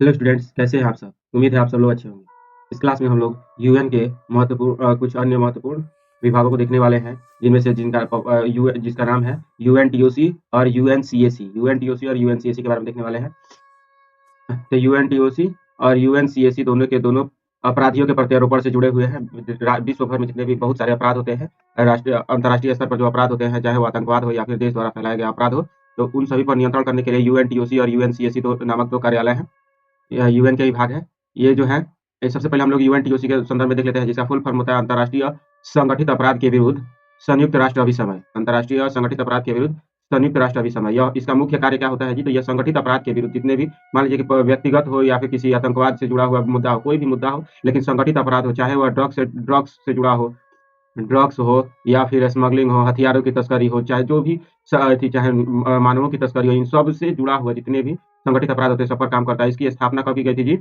Hello students, कैसे हैं आप सब? उम्मीद है आप सब लोग अच्छे होंगे। इस क्लास में हम लोग यूएन के कुछ अन्य महत्वपूर्ण विभागों को देखने वाले हैं, जिनमें से जिसका नाम है यूएनटीओसी और यूएनसीएसी। यूएनटीओसी और यूएनसीएसी के बारे में देखने वाले हैं। तो यूएनटीओसी और यूएनसीएसी दोनों के दोनों अपराधियों के प्रत्यारोपण से जुड़े हुए हैं। विश्व भर में जितने भी बहुत सारे अपराध होते हैं, राष्ट्रीय अंतर्राष्ट्रीय स्तर पर जो अपराध होते हैं, चाहे वो आतंकवाद हो या फिर देश द्वारा फैलाया गया अपराध हो, तो उन सभी पर नियंत्रण करने के लिए यूएनटीओसी और यूएनसीएसी नामक दो कार्यालय हैं। यह यूएन का विभाग है। ये जो है, सबसे पहले हम लोग यूएनटीओसी के संदर्भ में देख लेते हैं, जिसका फुल फॉर्म होता है अंतर्राष्ट्रीय संगठित अपराध के विरुद्ध संयुक्त राष्ट्र अभिसमय। अंतर्राष्ट्रीय संगठित अपराध के विरुद्ध संयुक्त राष्ट्र अभिसमय, यह इसका मुख्य कार्य क्या होता है जी? तो यह संगठित अपराध के विरुद्ध जितने भी, मान लीजिए कि व्यक्तिगत हो या फिर किसी आतंकवाद से जुड़ा हुआ मुद्दा हो, कोई भी मुद्दा हो, लेकिन संगठित अपराध हो, चाहे वह ड्रग्स हो या फिर स्मगलिंग हो, हथियारों की तस्करी हो, चाहे जो भी चाहे मानवों की तस्करी हो, इन सब से जुड़ा हुआ जितने भी संगठित अपराध होते हैं, सब पर काम करता है। इसकी स्थापना कब की गई थी जी?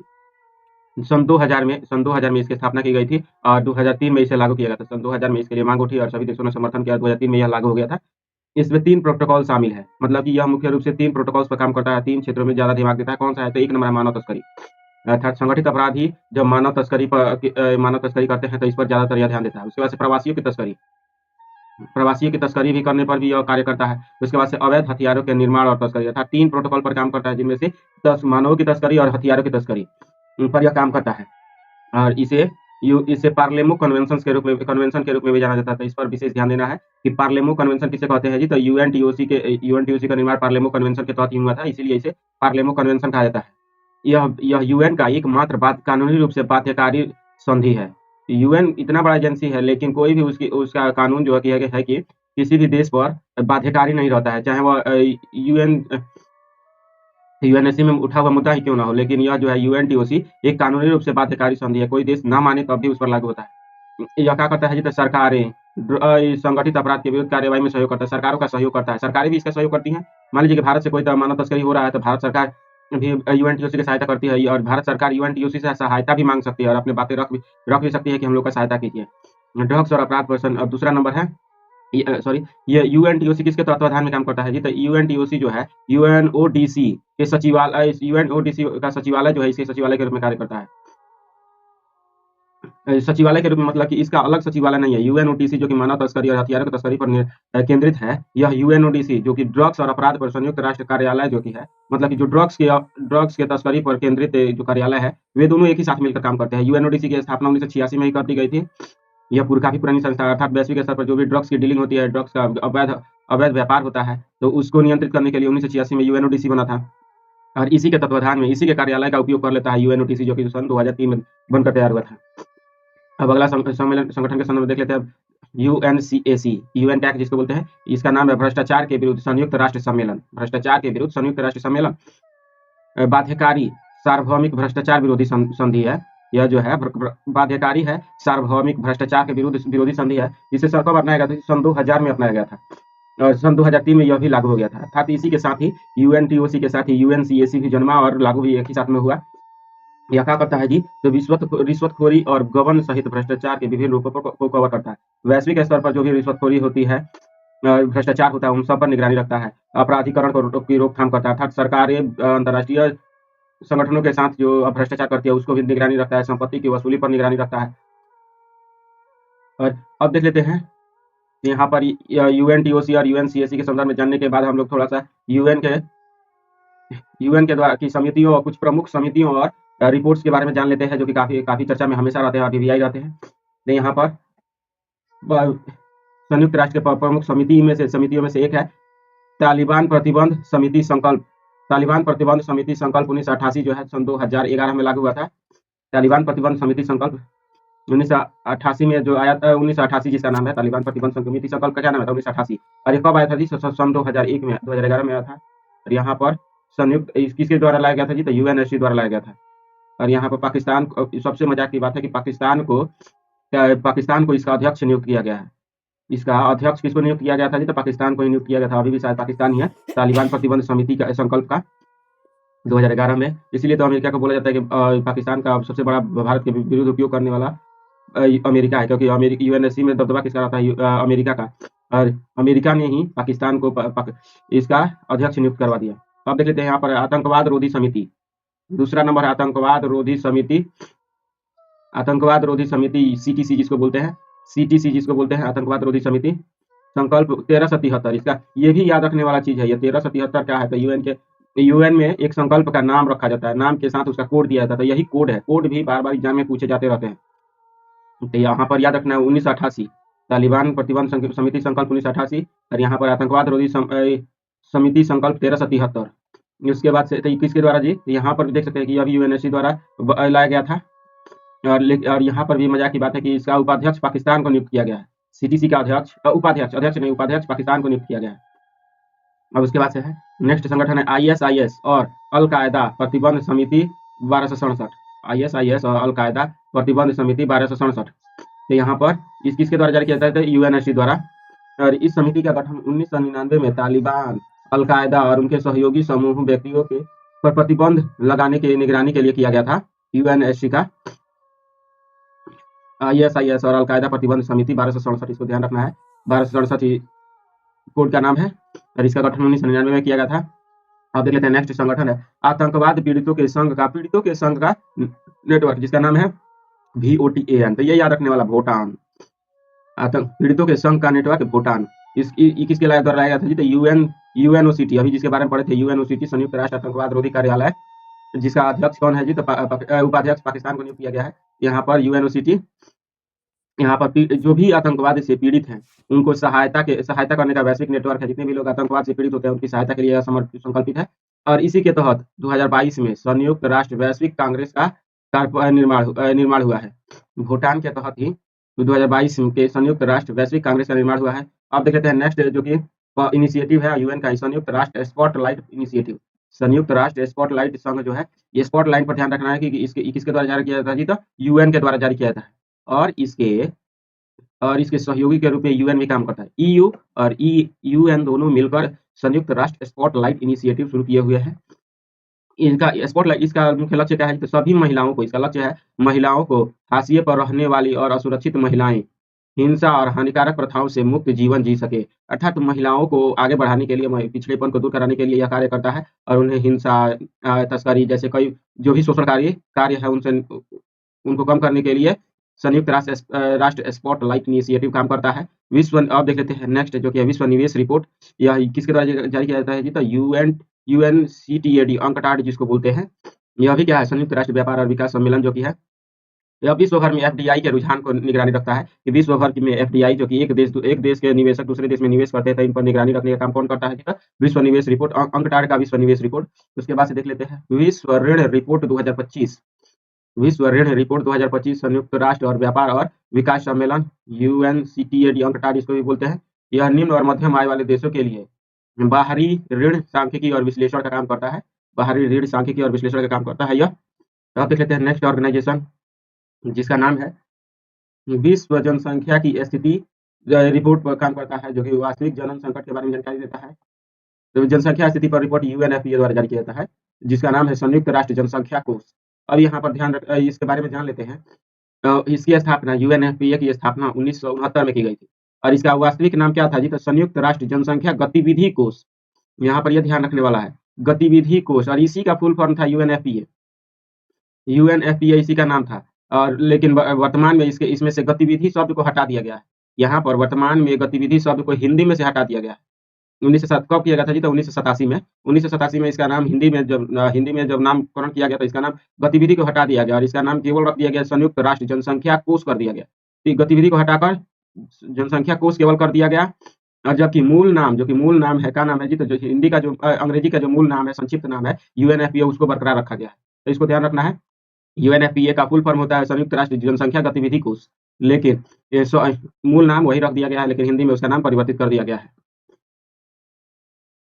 सन 2000 में इसकी स्थापना की गई थी और 2003 में इसे लागू किया गया था। सन 2000 में इसके लिए मांग उठी और सभी देशों ने समर्थन किया। 2003 में यह लागू हो गया था। इसमें 3 प्रोटोकॉल शामिल है, मतलब कि यह मुख्य रूप से 3 प्रोटोकॉल्स पर काम करता है, 3 क्षेत्रों में ज़्यादा दिमाग देता है। कौन सा है? तो 1 नंबर है मानव तस्करी। अर्थात संगठित अपराधी जब मानव तस्करी करते हैं, तो इस पर ज़्यादातर यह ध्यान देता है। उसके बाद से प्रवासियों की तस्करी भी करने पर भी यह कार्य करता है। उसके बाद से अवैध हथियारों के निर्माण और तस्करी, अर्थात 3 प्रोटोकॉल पर काम करता है, जिनमें से मानवों की तस्करी और हथियारों की तस्करी, इन पर यह काम करता है। और इसे पार्लेमो कन्वेंशन के रूप में भी जाना जाता है। तो इस पर विशेष ध्यान देना है कि पार्लेमो कन्वेंशन किसे कहते हैं जी? तो यूएनटीओसी का निर्माण पार्लेमो कन्वेंशन के तहत ही हुआ था, इसीलिए इसे पार्लेमो कन्वेंशन कहा जाता है। यह यूएन का एकमात्र कानूनी रूप से बाध्यकारी संधि है। यूएन इतना बड़ा एजेंसी है, लेकिन कोई भी उसका कानून जो है कि किसी भी देश पर बाध्यकारी नहीं रहता है, चाहे वह यूएनएससी में उठा हुआ मुद्दा ही क्यों ना हो। लेकिन यह जो है यूएनटीओसी एक कानूनी रूप से बाध्यकारी संधि है, कोई देश ना माने तब भी उस पर लागू होता है। यह क्या करता है जी? तो सरकारें संगठित अपराध के विरुद्ध कार्यवाही में सहयोग करता है, सरकारों का सहयोग करता है, सरकारें भी इसका सहयोग करती हैं। मान लीजिए कि भारत से कोई मानव तस्करी हो रहा है, तो भारत सरकार भी यूएनटीओसी की सहायता करती है, और भारत सरकार यूएनटीओसी से सहायता भी मांग सकती है और अपनी बातें रख भी सकती है कि हम लोग का सहायता कीजिए। ड्रग्स और अपराध पर अब दूसरा नंबर है, ये यूएनटीओसी किसके तत्वाधान में काम करता है जी? तो यूएनटीओसी जो है यूएनओडीसी यूएनओडीसी का सचिवालय जो है, इसके सचिवालय के रूप में कार्य करता है। सचिवालय के रूप में मतलब कि इसका अलग सचिवालय नहीं है। यूएनओडीसी जो कि मानव तस्करी और हथियारों की तस्करी पर केंद्रित है, यह यूएनओडीसी जो कि ड्रग्स और अपराध पर संयुक्त राष्ट्र कार्यालय जो कि है, मतलब कि जो ड्रग्स के तस्करी पर केंद्रित जो कार्यालय है, वे दोनों एक ही साथ मिलकर काम करते हैं। यूएनओडीसी की स्थापना 1986 में ही कर दी गई थी। यह काफी पुरानी संस्था है, अर्थात वैश्विक स्तर पर जो भी ड्रग्स की डीलिंग होती है, ड्रग्स का अवैध व्यापार होता है, तो उसको नियंत्रित करने के लिए 1986 में यूएनओडीसी बना था। और इसी के तत्वाधान में, इसी के कार्यालय का उपयोग कर लेता है यूएनओडीसी, जो कि सन 2003 में बनकर तैयार हुआ था। अब अगला संगठन के संदर्भ में देख लेते हैं। यूएनसीएसी, यूएन टैक जिसको बोलते हैं, इसका नाम है भ्रष्टाचार के विरुद्ध संयुक्त राष्ट्र सम्मेलन। भ्रष्टाचार के विरुद्ध संयुक्त राष्ट्र सम्मेलन बाध्यकारी सार्वभौमिक भ्रष्टाचार विरोधी संधि है। यह जो है बाध्यकारी है, सार्वभौमिक भ्रष्टाचार के विरोधी संधि है, जिसे कब अपनाया गया था? सन 2000 में अपनाया गया था और सन 2003 में यह भी लागू हो गया था। अर्थात इसी के साथ ही यूएनटीओसी के साथ ही यूएनसीएसी भी जन्मा और लागू भी एक ही साथ में हुआ। यह क्या करता है जी? तो रिश्वतखोरी और गबन सहित भ्रष्टाचार के विभिन्न रूपों को कवर करता है। वैश्विक स्तर पर जो भी रिश्वतखोरी होती है, भ्रष्टाचार होता है, उन सब पर निगरानी रखता है। अपराधीकरण की रोकथाम करता है, अर्थात सरकारें अंतर्राष्ट्रीय संगठनों के साथ जो भ्रष्टाचार करती है उसको भी निगरानी रखता है, संपत्ति की वसूली पर निगरानी रखता है। और अब देख लेते हैं यहाँ पर यूएनटीओसी और यूएनसीएसी के संदर्भ में जानने के बाद हम लोग थोड़ा सा यूएन के द्वारा की समितियों और कुछ प्रमुख समितियों और रिपोर्ट्स के बारे में जान लेते हैं, जो कि काफी चर्चा में हमेशा रहते हैं, अभी भी आई रहते हैं। तो यहाँ पर संयुक्त राष्ट्र के प्रमुख समितियों में से एक है तालिबान प्रतिबंध समिति संकल्प। तालिबान प्रतिबंध समिति संकल्प 1988 जो है सन 2011 में लागू हुआ था। तालिबान प्रतिबंध समिति संकल्प 1988 में जो आया था, 1988 जिसका नाम है तालिबान प्रतिबंध समिति संकल्प का क्या नाम है? 1988। और ये कब आया था जी? सन 2001 में, 2011 में आया था। और यहाँ पर संयुक्त किसके द्वारा लाया गया था जी? तो यूएनएससी द्वारा लाया गया था। और यहाँ पर पाकिस्तान, सबसे मजाक की बात है कि पाकिस्तान को इसका अध्यक्ष नियुक्त किया गया है। इसका अध्यक्ष किसको नियुक्त किया गया था जी? तो पाकिस्तान को ही नियुक्त किया गया था, अभी भी शायद पाकिस्तान ही है तालिबान प्रतिबंध समिति का संकल्प का 2011 में। इसीलिए तो अमेरिका को बोला जाता है कि पाकिस्तान का सबसे बड़ा भारत के विरुद्ध उपयोग करने वाला अमेरिका है, क्योंकि यूएनएससी में दबदबा किसका रहता है? अमेरिका का। और अमेरिका ने ही पाकिस्तान को इसका अध्यक्ष नियुक्त करवा दिया। अब देख लेते हैं यहाँ पर आतंकवाद रोधी समिति। दूसरा नंबर है आतंकवाद रोधी समिति, आतंकवाद रोधी समिति सीटीसी जिसको बोलते हैं, सीटीसी जिसको बोलते हैं आतंकवाद रोधी समिति। संकल्प 1377, इसका ये भी याद रखने वाला चीज है। ये 1377 क्या है, तो यूएन में एक संकल्प का नाम रखा जाता है, नाम के साथ उसका कोड दिया जाता है, तो यही कोड है। कोड भी बार बार एग्जाम में पूछे जाते रहते हैं, तो यहाँ पर याद रखना है 1988 तालिबान प्रतिबंध समिति संकल्प 1988, और यहाँ पर आतंकवाद रोधी समिति संकल्प 1377। उसके बाद से किसके द्वारा जी, यहाँ पर देख सकते हैं कि अभी यूएनएससी द्वारा लाया गया था। और यहाँ पर भी मजाक की बात है कि इसका उपाध्यक्ष पाकिस्तान को नियुक्त किया गया है। सीटीसी का अध्यक्ष उपाध्यक्ष पाकिस्तान को नियुक्त किया गया है। अब उसके बाद से है नेक्स्ट संगठन है आईएसआईएस और अल कायदा प्रतिबंध समिति 1267। आईएसआईएस और अल कायदा प्रतिबंध समिति 1267, तो यहाँ पर किसके द्वारा जारी किया जाता है, यूएनएससी द्वारा। और इस समिति का गठन 1999 में तालिबान, अल कायदा और उनके सहयोगी समूह व्यक्तियों के पर प्रतिबंध लगाने के निगरानी के लिए किया गया था। यूएनएससी का आईएसआईएस और अल कायदा प्रतिबंध समिति 1267, इसको ध्यान रखना है, 1267 कोड का नाम है, और इसका गठन 1999 में किया गया था। अब देख लेते हैं नेक्स्ट संगठन है आतंकवाद पीड़ितों के संघ का नेटवर्क, जिसका नाम है VOTAN। तो ये याद रखने वाला, भूटान, आतंक पीड़ितों के संघ का नेटवर्क भूटान। किसके द्वारा लाया गया था जी, तो यूएनओसीटी, अभी जिसके बारे में पढ़े थे, यूएनओसीटी संयुक्त राष्ट्र आतंकवाद रोधी कार्यालय, जिसका अध्यक्ष कौन है जी, तो उपाध्यक्ष पाकिस्तान को नियुक्त किया गया है। यहाँ पर यूएनओसीटी, यहाँ पर जो भी आतंकवाद से पीड़ित हैं उनको सहायता करने का वैश्विक नेटवर्क है। जितने भी लोग आतंकवाद से पीड़ित होते हैं उनकी सहायता के लिए संकल्पित है। और इसी के तहत 2022 में संयुक्त राष्ट्र वैश्विक कांग्रेस का निर्माण हुआ है। भूटान के तहत ही 2022 के संयुक्त राष्ट्र वैश्विक कांग्रेस का निर्माण हुआ है। अब देख लेते हैं नेक्स्ट जो कि इनिशिएटिव है यूएन का, संयुक्त राष्ट्र स्पॉटलाइट इनिशिएटिव। संयुक्त राष्ट्र स्पॉटलाइट संघ जो है, ये स्पॉटलाइट पर ध्यान रखना है कि किसके द्वारा जारी किया जाता है जी, तो यूएन के द्वारा जारी किया जाता है। और इसके सहयोगी के रूप में यूएन भी काम करता है। ईयू और यूएन दोनों मिलकर संयुक्त राष्ट्र स्पॉटलाइट इनिशिएटिव शुरू किए हुए हैं। इनका स्पॉटलाइट, इसका मुख्य लक्ष्य क्या है, तो सभी महिलाओं को, इसका लक्ष्य है महिलाओं को हाशिए पर रहने वाली और असुरक्षित महिलाएं हिंसा और हानिकारक प्रथाओं से मुक्त जीवन जी सके। अर्थात महिलाओं को आगे बढ़ाने के लिए, पिछड़ेपन को दूर कराने के लिए यह कार्य करता है, और उन्हें हिंसा, तस्करी जैसे कई जो भी शोषणकारी कार्य है उनको कम करने के लिए संयुक्त राष्ट्र स्पॉटलाइट इनिशिएटिव काम करता है। अब देख लेते हैं नेक्स्ट जो कि विश्व निवेश रिपोर्ट, यह किसके द्वारा जारी किया जाता है जी, तो UNCTAD अंकटाड जिसको बोलते हैं। यह भी क्या है, संयुक्त राष्ट्र व्यापार और विकास सम्मेलन जो कि है। यह विश्व भर में FDI के रुझान को निगरानी रखता है कि विश्व भर में FDI जो कि एक देश के निवेशक दूसरे देश में निवेश करते हैं, इन पर निगरानी रखने का काम कौन करता है जी, विश्व निवेश रिपोर्ट, अंकटाड का विश्व निवेश रिपोर्ट। उसके बाद से देख लेते हैं विश्व ऋण रिपोर्ट 2025। विश्व ऋण रिपोर्ट 2025 संयुक्त राष्ट्र और व्यापार और विकास सम्मेलन UNCTAD अंकटाड इसको भी बोलते हैं। यह निम्न और मध्यम आय वाले देशों के लिए बाहरी ऋण सांख्यिकी और विश्लेषण का काम करता है। बाहरी ऋण सांख्यिकी और विश्लेषण का काम करता है यह। अब देख लेते हैं नेक्स्ट ऑर्गेनाइजेशन, जिसका नाम है विश्व जनसंख्या की स्थिति रिपोर्ट पर काम करता है, जो कि वास्तविक जनन संकट के बारे में जानकारी देता है। तो जनसंख्या स्थिति पर रिपोर्ट UNFPA द्वारा जारी किया जाता है, जिसका नाम है संयुक्त राष्ट्र जनसंख्या कोष। अब यहाँ पर इसके बारे में जान लेते हैं। इसकी स्थापना, UNFPA की स्थापना 1969 में की गई थी, और इसका वास्तविक नाम क्या था जी, तो संयुक्त राष्ट्र जनसंख्या गतिविधि कोष। यहाँ पर यह ध्यान रखने वाला है, गतिविधि कोष, और इसी का फुल फॉर्म था UNFPA। UNFPA इसी का नाम था, और लेकिन वर्तमान में इसमें से गतिविधि शब्द को हटा दिया गया है। यहाँ पर वर्तमान में गतिविधि शब्द को हिंदी में से हटा दिया गया है। 1907 कब किया गया था जी, तो 1987 में। 1987 में इसका नाम हिंदी में जब नामकरण किया गया तो इसका नाम गतिविधि को हटा दिया गया, और इसका नाम केवल रख दिया गया संयुक्त राष्ट्र जनसंख्या कोष कर दिया गया। तो गतिविधि को हटाकर जनसंख्या कोष केवल कर दिया गया। और जबकि मूल नाम है, क्या नाम है जी, तो जो हिंदी का, जो अंग्रेजी का जो मूल नाम है, संक्षिप्त नाम है UNFPA, उसको बरकरार रखा गया है। तो इसको ध्यान रखना है। UNFPA का फुल फॉर्म होता है संयुक्त राष्ट्र जनसंख्या गतिविधि कोष, लेकिन मूल नाम वही रख दिया गया है, लेकिन हिंदी में उसका नाम परिवर्तित कर दिया गया है।